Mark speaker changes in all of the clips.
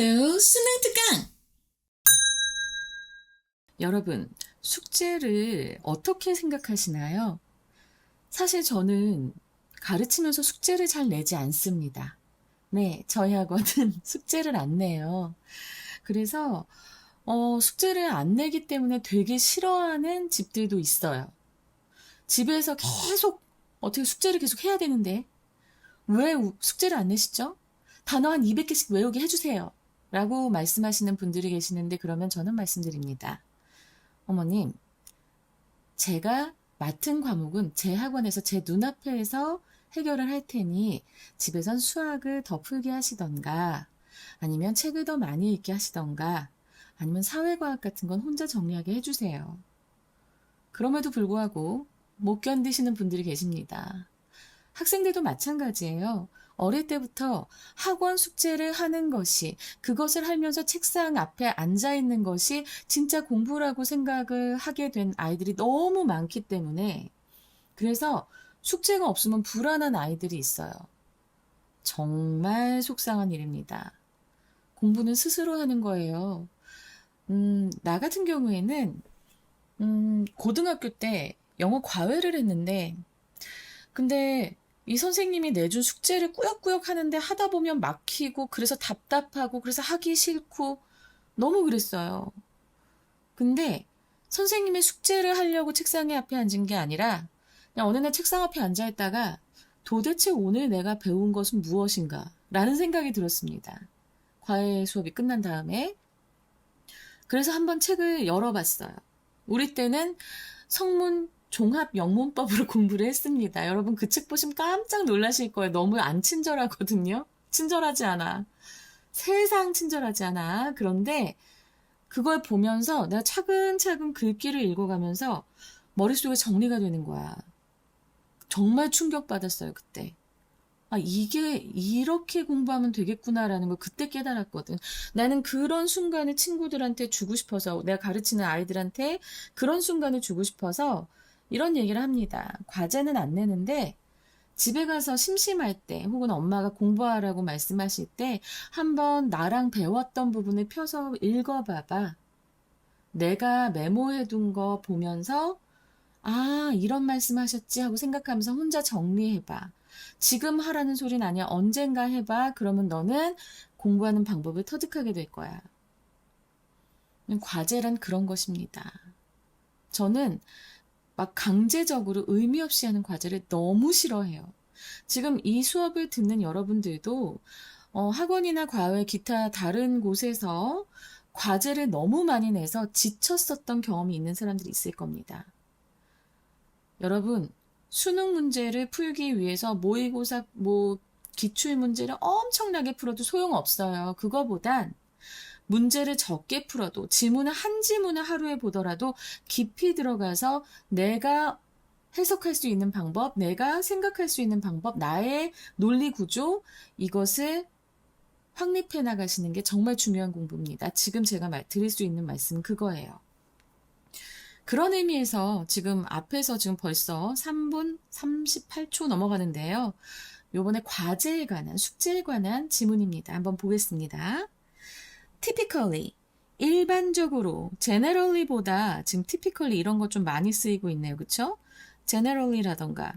Speaker 1: Hello, 수능 특강! 여러분, 숙제를 어떻게 생각하시나요? 사실 저는 가르치면서 숙제를 잘 내지 않습니다. 네, 저희 학원은 숙제를 안 내요. 그래서 숙제를 안 내기 때문에 되게 싫어하는 집들도 있어요. 집에서 계속 어떻게 숙제를 계속 해야 되는데 왜 숙제를 안 내시죠? 단어 한 200개씩 외우게 해주세요. 라고 말씀하시는 분들이 계시는데 그러면 저는 말씀드립니다. 어머님, 제가 맡은 과목은 제 학원에서 제 눈앞에서 해결을 할 테니 집에선 수학을 더 풀게 하시던가 아니면 책을 더 많이 읽게 하시던가 아니면 사회과학 같은 건 혼자 정리하게 해주세요. 그럼에도 불구하고 못 견디시는 분들이 계십니다. 학생들도 마찬가지예요. 어릴 때부터 학원 숙제를 하는 것이, 그것을 하면서 책상 앞에 앉아 있는 것이 진짜 공부라고 생각을 하게 된 아이들이 너무 많기 때문에, 그래서 숙제가 없으면 불안한 아이들이 있어요. 정말 속상한 일입니다. 공부는 스스로 하는 거예요. 나 같은 경우에는, 고등학교 때 영어 과외를 했는데, 근데 이 선생님이 내준 숙제를 꾸역꾸역 하는데 하다 보면 막히고 그래서 답답하고 그래서 하기 싫고 너무 그랬어요. 근데 선생님의 숙제를 하려고 책상에 앞에 앉은 게 아니라 그냥 어느 날 책상 앞에 앉아 있다가 도대체 오늘 내가 배운 것은 무엇인가 라는 생각이 들었습니다. 과외 수업이 끝난 다음에 그래서 한번 책을 열어봤어요. 우리 때는 성문 종합 영문법으로 공부를 했습니다. 여러분 그 책 보시면 깜짝 놀라실 거예요. 너무 안 친절하거든요. 친절하지 않아. 세상 친절하지 않아. 그런데 그걸 보면서 내가 차근차근 글귀를 읽어가면서 머릿속에 정리가 되는 거야. 정말 충격받았어요, 그때. 아, 이게 이렇게 공부하면 되겠구나라는 걸 그때 깨달았거든. 나는 그런 순간을 친구들한테 주고 싶어서, 내가 가르치는 아이들한테 그런 순간을 주고 싶어서 이런 얘기를 합니다. 과제는 안 내는데 집에 가서 심심할 때 혹은 엄마가 공부하라고 말씀하실 때 한번 나랑 배웠던 부분을 펴서 읽어봐봐. 내가 메모해둔 거 보면서 아, 이런 말씀하셨지 하고 생각하면서 혼자 정리해봐. 지금 하라는 소리는 아니야. 언젠가 해봐. 그러면 너는 공부하는 방법을 터득하게 될 거야. 과제란 그런 것입니다. 저는 막 강제적으로 의미 없이 하는 과제를 너무 싫어해요. 지금 이 수업을 듣는 여러분들도 학원이나 과외, 기타 다른 곳에서 과제를 너무 많이 내서 지쳤었던 경험이 있는 사람들이 있을 겁니다. 여러분, 수능 문제를 풀기 위해서 모의고사, 기출 문제를 엄청나게 풀어도 소용없어요. 그거보단 문제를 적게 풀어도 지문을 한 지문을 하루에 보더라도 깊이 들어가서 내가 해석할 수 있는 방법, 내가 생각할 수 있는 방법, 나의 논리 구조, 이것을 확립해 나가시는 게 정말 중요한 공부입니다. 지금 제가 드릴 수 있는 말씀은 그거예요. 그런 의미에서 지금 앞에서 지금 벌써 3분 38초 넘어가는데요. 요번에 과제에 관한, 숙제에 관한 지문입니다. 한번 보겠습니다. typically, 일반적으로, generally보다 지금 typically 이런 거 좀 많이 쓰이고 있네요. 그쵸? generally라던가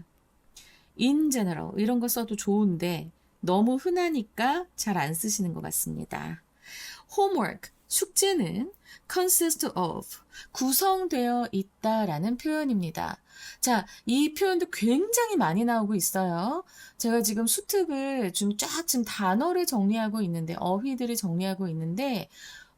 Speaker 1: in general 이런 거 써도 좋은데 너무 흔하니까 잘 안 쓰시는 것 같습니다. homework, 숙제는 consist of, 구성되어 있다라는 표현입니다. 자, 이 표현도 굉장히 많이 나오고 있어요. 제가 지금 수특을 지금 단어를 정리하고 있는데, 어휘들을 정리하고 있는데,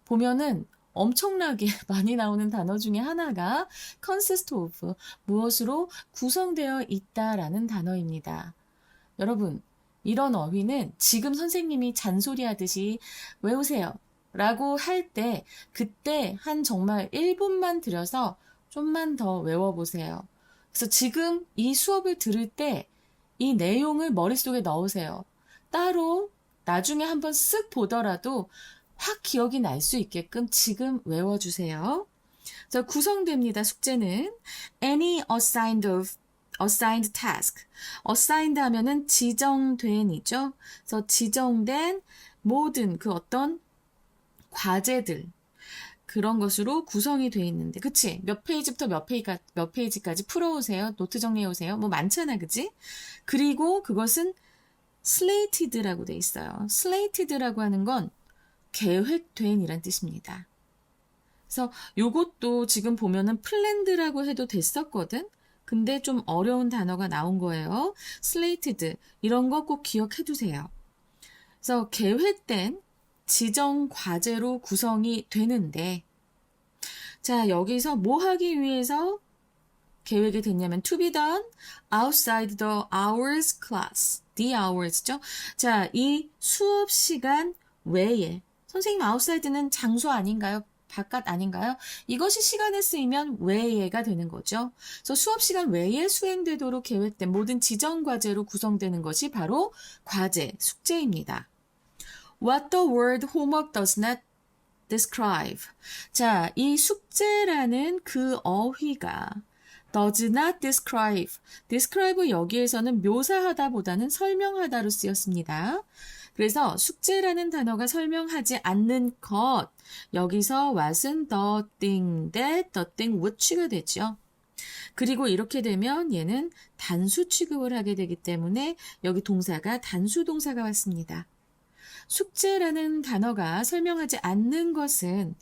Speaker 1: 보면은 엄청나게 많이 나오는 단어 중에 하나가 consist of, 무엇으로 구성되어 있다라는 단어입니다. 여러분, 이런 어휘는 지금 선생님이 잔소리하듯이 외우세요 라고 할 때, 그때 한 정말 1분만 들여서 좀만 더 외워보세요. 그래서 지금 이 수업을 들을 때 이 내용을 머릿속에 넣으세요. 따로 나중에 한번 쓱 보더라도 확 기억이 날 수 있게끔 지금 외워주세요. 그래서 구성됩니다. 숙제는 any assigned task. assigned 하면은 지정된이죠. 그래서 지정된 모든 그 어떤 과제들 그런 것으로 구성이 되어 있는데 그치? 몇 페이지부터 몇 페이지까지 풀어오세요. 노트 정리해오세요. 뭐 많잖아 그치? 그리고 그것은 slated라고 돼 있어요. slated라고 하는 건 계획된 이란 뜻입니다. 그래서 요것도 지금 보면은 planned라고 해도 됐었거든? 근데 좀 어려운 단어가 나온 거예요. slated 이런 거 꼭 기억해 두세요. 그래서 계획된 지정 과제로 구성이 되는데 자 여기서 뭐 하기 위해서 계획이 됐냐면 to be done outside the hours class. the hours죠. 자, 이 수업 시간 외에 선생님 outside는 장소 아닌가요? 바깥 아닌가요? 이것이 시간에 쓰이면 외에가 되는 거죠. 그래서 수업 시간 외에 수행되도록 계획된 모든 지정 과제로 구성되는 것이 바로 과제, 숙제입니다. What the word homework does not describe. 자, 이 숙제라는 그 어휘가 does not describe. describe 여기에서는 묘사하다 보다는 설명하다로 쓰였습니다. 그래서 숙제라는 단어가 설명하지 않는 것. 여기서 what은 the thing that, the thing which가 되죠. 그리고 이렇게 되면 얘는 단수 취급을 하게 되기 때문에 여기 동사가 단수 동사가 왔습니다. 숙제라는 단어가 설명하지 않는 것은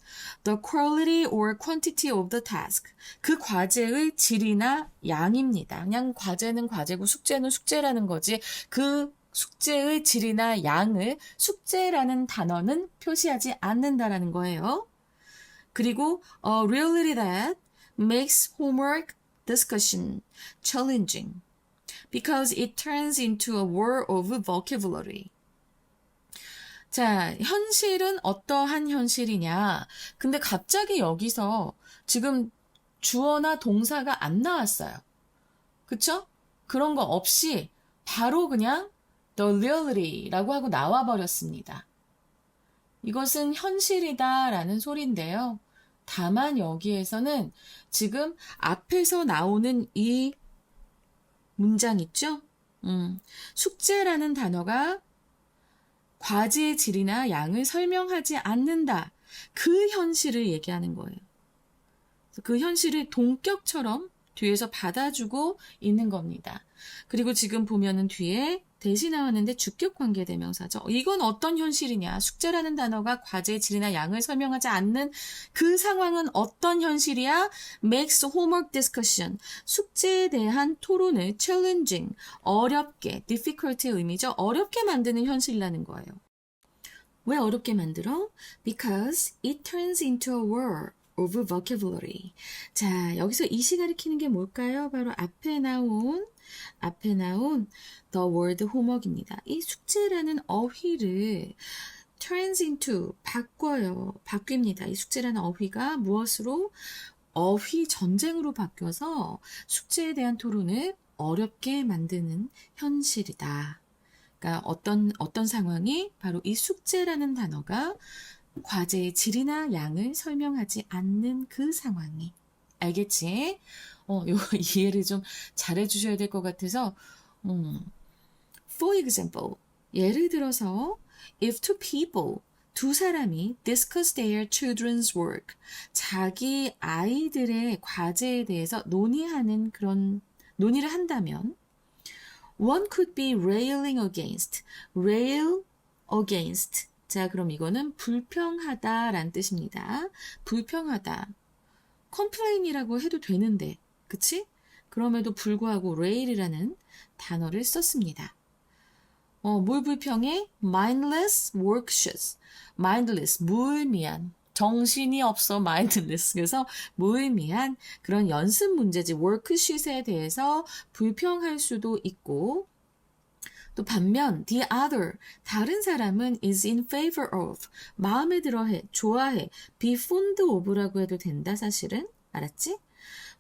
Speaker 1: the quality or quantity of the task. 그 과제의 질이나 양입니다. 그냥 과제는 과제고 숙제는 숙제라는 거지. 그 숙제의 질이나 양을 숙제라는 단어는 표시하지 않는다라는 거예요. 그리고 a reality that makes homework discussion challenging because it turns into a war of vocabulary. 자, 현실은 어떠한 현실이냐. 근데 갑자기 여기서 지금 주어나 동사가 안 나왔어요. 그쵸? 그런 거 없이 바로 그냥 the reality라고 하고 나와버렸습니다. 이것은 현실이다라는 소리인데요. 다만 여기에서는 지금 앞에서 나오는 이 문장 있죠? 숙제라는 단어가 과제의 질이나 양을 설명하지 않는다. 그 현실을 얘기하는 거예요. 그 현실을 동격처럼 뒤에서 받아주고 있는 겁니다. 그리고 지금 보면은 뒤에 대시 나왔는데 주격 관계대명사죠. 이건 어떤 현실이냐? 숙제라는 단어가 과제의 질이나 양을 설명하지 않는 그 상황은 어떤 현실이야? makes homework discussion. 숙제에 대한 토론을 challenging. 어렵게, difficult의 의미죠. 어렵게 만드는 현실이라는 거예요. 왜 어렵게 만들어? Because it turns into a war of vocabulary. 자, 여기서 이시 가리키는 게 뭘까요? 바로 앞에 나온 the word homework입니다. 이 숙제라는 어휘를 turns into 바뀝니다. 이 숙제라는 어휘가 무엇으로? 어휘 전쟁으로 바뀌어서 숙제에 대한 토론을 어렵게 만드는 현실이다. 그러니까 어떤 상황이 바로 이 숙제라는 단어가 과제의 질이나 양을 설명하지 않는 그 상황이. 알겠지? 요 이해를 좀 잘해 주셔야 될 것 같아서 For example, 예를 들어서 if two people, 두 사람이 discuss their children's work, 자기 아이들의 과제에 대해서 논의를 한다면 one could be railing against, rail against. 자, 그럼 이거는 불평하다라는 뜻입니다. 불평하다. complain이라고 해도 되는데, 그치? 그럼에도 불구하고 rail이라는 단어를 썼습니다. 뭘 불평해? mindless worksheets. mindless, 무의미한. 정신이 없어 mindless. 그래서 무의미한 그런 연습 문제지 worksheet에 대해서 불평할 수도 있고 또 반면 the other, 다른 사람은 is in favor of, 마음에 들어해, 좋아해, be fond of라고 해도 된다 사실은. 알았지?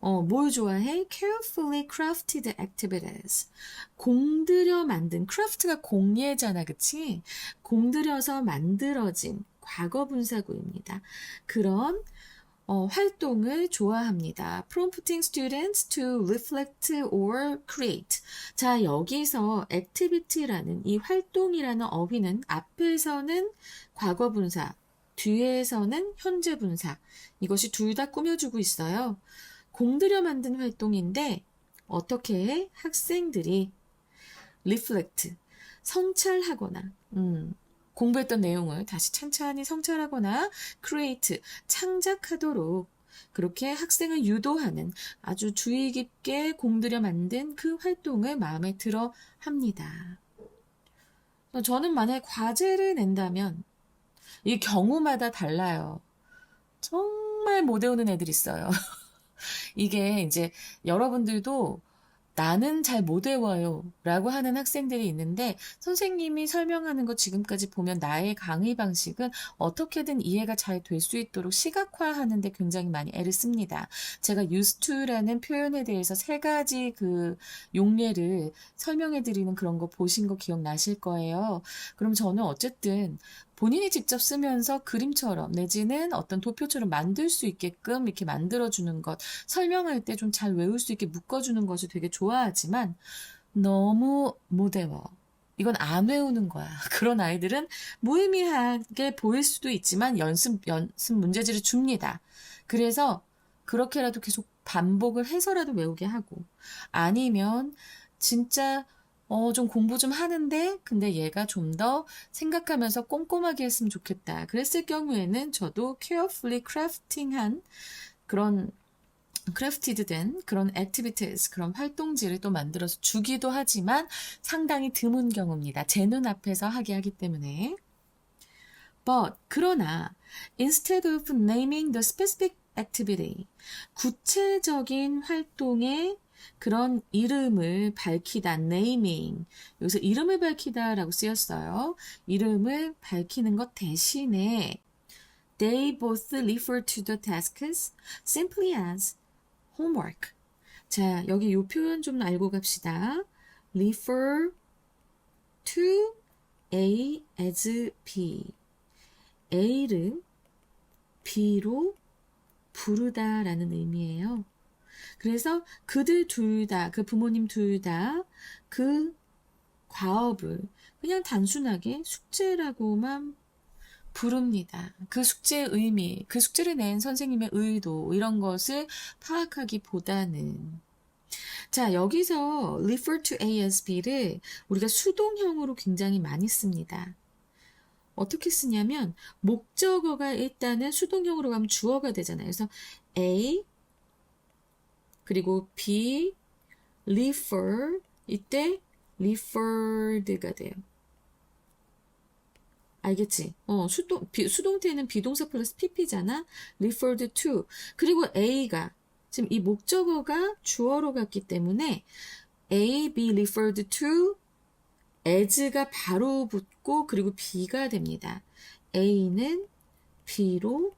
Speaker 1: 뭘 좋아해? carefully crafted activities. 공들여 만든, craft가 공예잖아, 그치? 공들여서 만들어진 과거분사구입니다. 그런 활동을 좋아합니다. Prompting students to reflect or create. 자, 여기서 activity라는 이 활동이라는 어휘는 앞에서는 과거분사, 뒤에서는 현재 분사. 이것이 둘 다 꾸며주고 있어요. 공들여 만든 활동인데 어떻게 해? 학생들이 reflect, 성찰하거나 공부했던 내용을 다시 찬찬히 성찰하거나 create, 창작하도록 그렇게 학생을 유도하는 아주 주의 깊게 공들여 만든 그 활동을 마음에 들어 합니다. 저는 만약에 과제를 낸다면 이 경우마다 달라요. 정말 못 외우는 애들 있어요. 이게 이제 여러분들도 나는 잘 못 외워요 라고 하는 학생들이 있는데 선생님이 설명하는 거 지금까지 보면 나의 강의 방식은 어떻게든 이해가 잘 될 수 있도록 시각화하는 데 굉장히 많이 애를 씁니다. 제가 used to라는 표현에 대해서 세 가지 그 용례를 설명해 드리는 그런 거 보신 거 기억나실 거예요. 그럼 저는 어쨌든 본인이 직접 쓰면서 그림처럼 내지는 어떤 도표처럼 만들 수 있게끔 이렇게 만들어주는 것, 설명할 때 좀 잘 외울 수 있게 묶어주는 것을 되게 좋아하지만 너무 못 외워. 이건 안 외우는 거야. 그런 아이들은 무의미하게 보일 수도 있지만 연습 문제지를 줍니다. 그래서 그렇게라도 계속 반복을 해서라도 외우게 하고 아니면 진짜 좀 공부 좀 하는데, 근데 얘가 좀 더 생각하면서 꼼꼼하게 했으면 좋겠다. 그랬을 경우에는 저도 carefully crafting한 그런 크래프티드 된 그런 activities, 그런 활동지를 또 만들어서 주기도 하지만 상당히 드문 경우입니다. 제 눈앞에서 하게 하기 때문에. But, 그러나, instead of naming the specific activity, 구체적인 활동의 그런 이름을 밝히다, naming. 여기서 이름을 밝히다라고 쓰였어요. 이름을 밝히는 것 대신에 they both refer to the tasks simply as homework. 자, 여기 이 표현 좀 알고 갑시다. refer to A as B. A를 B로 부르다라는 의미예요. 그래서 그들 둘 다, 그 부모님 둘 다 그 과업을 그냥 단순하게 숙제라고만 부릅니다. 그 숙제의 의미, 그 숙제를 낸 선생님의 의도 이런 것을 파악하기보다는 자, 여기서 refer to A as B를 우리가 수동형으로 굉장히 많이 씁니다. 어떻게 쓰냐면 목적어가 일단은 수동형으로 가면 주어가 되잖아요. 그래서 A 그리고 B, refer, 이때 referred가 돼요. 알겠지? 수동태는 비동사 플러스 pp잖아. referred to. 그리고 A가, 지금 이 목적어가 주어로 갔기 때문에 A, be referred to, as가 바로 붙고 그리고 B가 됩니다. A는 B로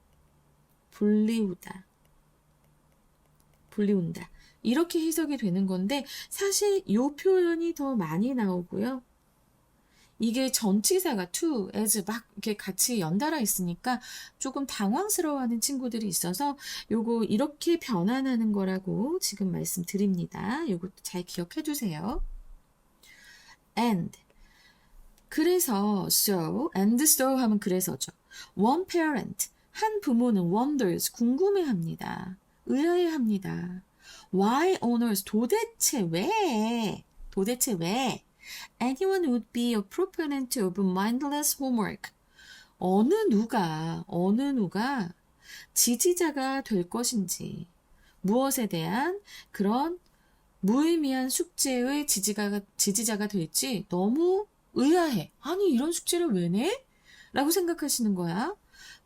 Speaker 1: 불리운다. 이렇게 해석이 되는 건데 사실 이 표현이 더 많이 나오고요. 이게 전치사가 to, as 막 이렇게 같이 연달아 있으니까 조금 당황스러워하는 친구들이 있어서 요거 이렇게 변환하는 거라고 지금 말씀드립니다. 요것도 잘 기억해 두세요. And 그래서 and so 하면 그래서죠. One parent, 한 부모는 wonders, 궁금해합니다. 의아해합니다. Why on earth, 도대체 왜 anyone would be a proponent of mindless homework. 어느 누가 지지자가 될 것인지, 무엇에 대한 그런 무의미한 숙제의 지지자가 될지 너무 의아해. 아니, 이런 숙제를 왜 내? 라고 생각하시는 거야.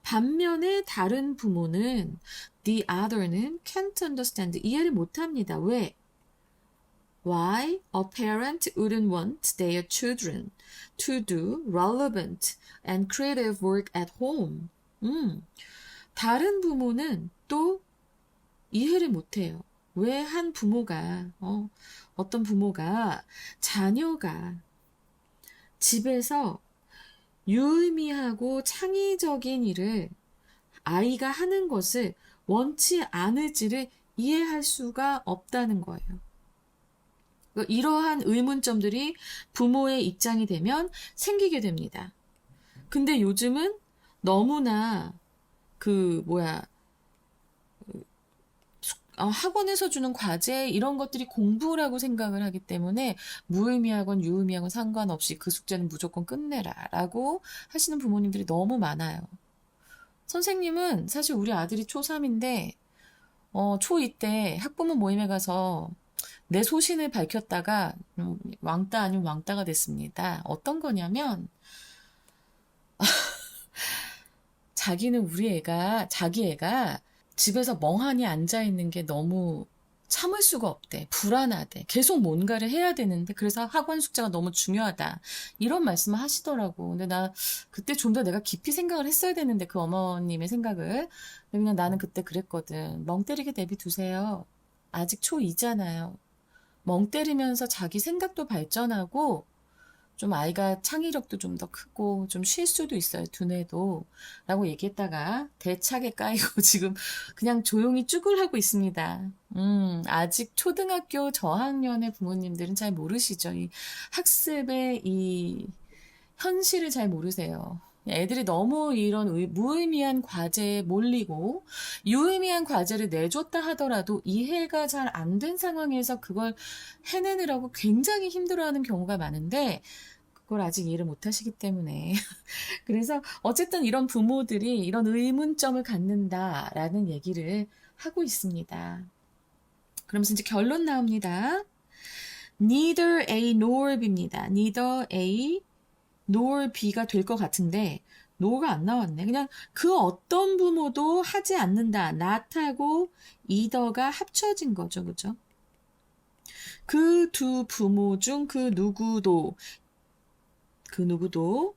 Speaker 1: 반면에 다른 부모는 the other는 can't understand, 이해를 못합니다. 왜? Why a parent wouldn't want their children to do relevant and creative work at home. 다른 부모는 또 이해를 못해요. 왜 한 부모가, 어떤 부모가 자녀가 집에서 유의미하고 창의적인 일을 아이가 하는 것을 원치 않을지를 이해할 수가 없다는 거예요. 이러한 의문점들이 부모의 입장이 되면 생기게 됩니다. 근데 요즘은 너무나 그 뭐야 학원에서 주는 과제 이런 것들이 공부라고 생각을 하기 때문에 무의미하건 유의미하건 상관없이 그 숙제는 무조건 끝내라라고 하시는 부모님들이 너무 많아요. 선생님은 사실 우리 아들이 초3인데 초2 때 학부모 모임에 가서 내 소신을 밝혔다가 왕따 아니면 왕따가 됐습니다. 어떤 거냐면 자기 애가 집에서 멍하니 앉아 있는 게 너무 참을 수가 없대. 불안하대. 계속 뭔가를 해야 되는데 그래서 학원 숙제가 너무 중요하다. 이런 말씀을 하시더라고. 근데 나 그때 좀 더 내가 깊이 생각을 했어야 되는데 그 어머님의 생각을. 그냥 나는 그때 그랬거든. 멍 때리게 내비두세요. 아직 초2잖아요. 멍 때리면서 자기 생각도 발전하고 좀 아이가 창의력도 좀 더 크고 좀 쉴 수도 있어요. 두뇌도. 라고 얘기했다가 대차게 까이고 지금 그냥 조용히 쭈글하고 있습니다. 아직 초등학교 저학년의 부모님들은 잘 모르시죠. 이 학습의 이 현실을 잘 모르세요. 애들이 너무 이런 무의미한 과제에 몰리고 유의미한 과제를 내줬다 하더라도 이해가 잘 안 된 상황에서 그걸 해내느라고 굉장히 힘들어하는 경우가 많은데 그걸 아직 이해를 못 하시기 때문에 그래서 어쨌든 이런 부모들이 이런 의문점을 갖는다라는 얘기를 하고 있습니다. 그러면서 이제 결론 나옵니다. Neither A nor B입니다. Neither A nor B가 될 것 같은데 no가 안 나왔네. 그냥 그 어떤 부모도 하지 않는다. not하고 either가 합쳐진 거죠. 그죠? 그 두 부모 중 그 누구도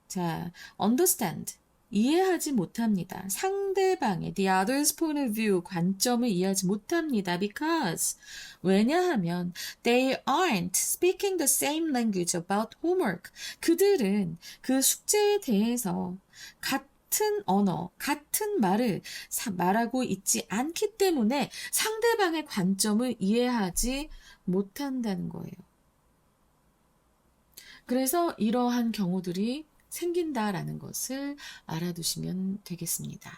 Speaker 1: 자, understand 이해하지 못합니다. 상대방의 the other's point of view 관점을 이해하지 못합니다. Because 왜냐하면 they aren't speaking the same language about homework. 그들은 그 숙제에 대해서 같은 언어, 같은 말을 말하고 있지 않기 때문에 상대방의 관점을 이해하지 못한다는 거예요. 그래서 이러한 경우들이 생긴다라는 것을 알아두시면 되겠습니다.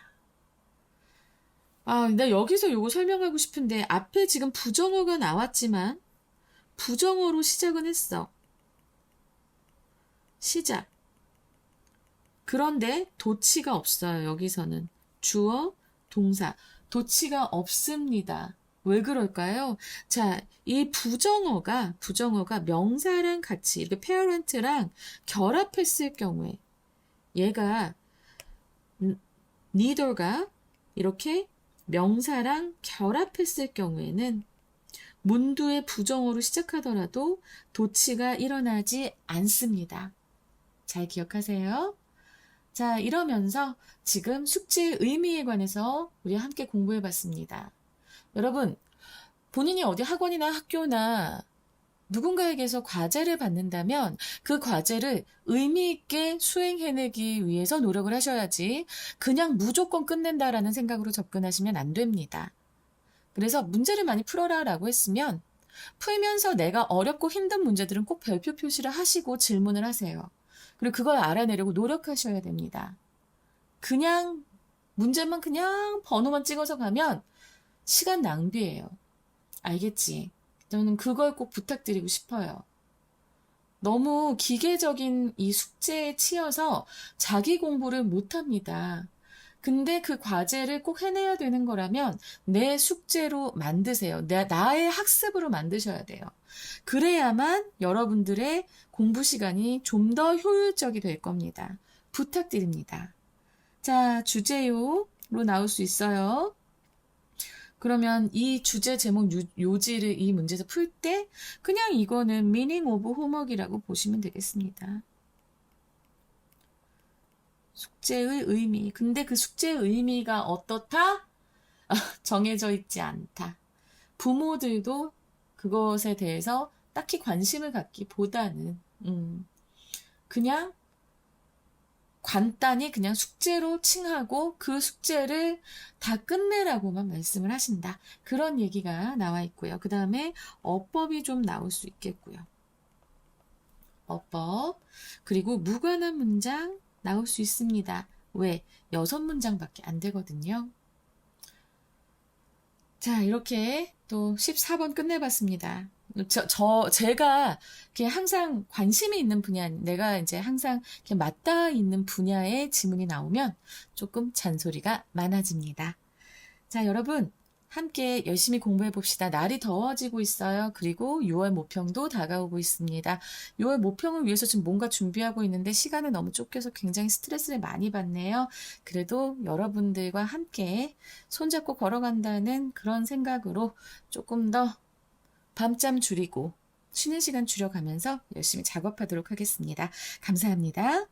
Speaker 1: 나 여기서 요거 설명하고 싶은데 앞에 지금 부정어가 나왔지만 부정어로 시작은 했어. 시작. 그런데 도치가 없어요. 여기서는 주어, 동사. 도치가 없습니다. 왜 그럴까요? 자, 이 부정어가 명사랑 같이 이렇게 parent랑 결합했을 경우에 얘가 neither가 이렇게 명사랑 결합했을 경우에는 문두의 부정어로 시작하더라도 도치가 일어나지 않습니다. 잘 기억하세요. 자, 이러면서 지금 숙제의 의미에 관해서 우리 함께 공부해 봤습니다. 여러분, 본인이 어디 학원이나 학교나 누군가에게서 과제를 받는다면 그 과제를 의미 있게 수행해내기 위해서 노력을 하셔야지 그냥 무조건 끝낸다라는 생각으로 접근하시면 안 됩니다. 그래서 문제를 많이 풀어라라고 했으면 풀면서 내가 어렵고 힘든 문제들은 꼭 별표 표시를 하시고 질문을 하세요. 그리고 그걸 알아내려고 노력하셔야 됩니다. 그냥 문제만 그냥 번호만 찍어서 가면 시간 낭비예요. 알겠지? 저는 그걸 꼭 부탁드리고 싶어요. 너무 기계적인 이 숙제에 치여서 자기 공부를 못합니다. 근데 그 과제를 꼭 해내야 되는 거라면 내 숙제로 만드세요. 나의 학습으로 만드셔야 돼요. 그래야만 여러분들의 공부 시간이 좀 더 효율적이 될 겁니다. 부탁드립니다. 자, 주제요로 나올 수 있어요. 그러면 이 주제 제목 요지를 이 문제에서 풀 때 그냥 이거는 meaning of homework이라고 보시면 되겠습니다. 숙제의 의미. 근데 그 숙제의 의미가 어떻다? 정해져 있지 않다. 부모들도 그것에 대해서 딱히 관심을 갖기보다는 그냥 간단히 그냥 숙제로 칭하고 그 숙제를 다 끝내라고만 말씀을 하신다. 그런 얘기가 나와 있고요. 그 다음에 어법이 좀 나올 수 있겠고요. 어법. 그리고 무관한 문장 나올 수 있습니다. 왜? 6문장밖에 안 되거든요. 자, 이렇게 또 14번 끝내봤습니다. 제가 이렇게 항상 관심이 있는 분야, 내가 이제 항상 이렇게 맞닿아 있는 분야의 지문이 나오면 조금 잔소리가 많아집니다. 자, 여러분, 함께 열심히 공부해 봅시다. 날이 더워지고 있어요. 그리고 6월 모평도 다가오고 있습니다. 6월 모평을 위해서 지금 뭔가 준비하고 있는데 시간을 너무 쫓겨서 굉장히 스트레스를 많이 받네요. 그래도 여러분들과 함께 손잡고 걸어간다는 그런 생각으로 조금 더 밤잠 줄이고 쉬는 시간 줄여가면서 열심히 작업하도록 하겠습니다. 감사합니다.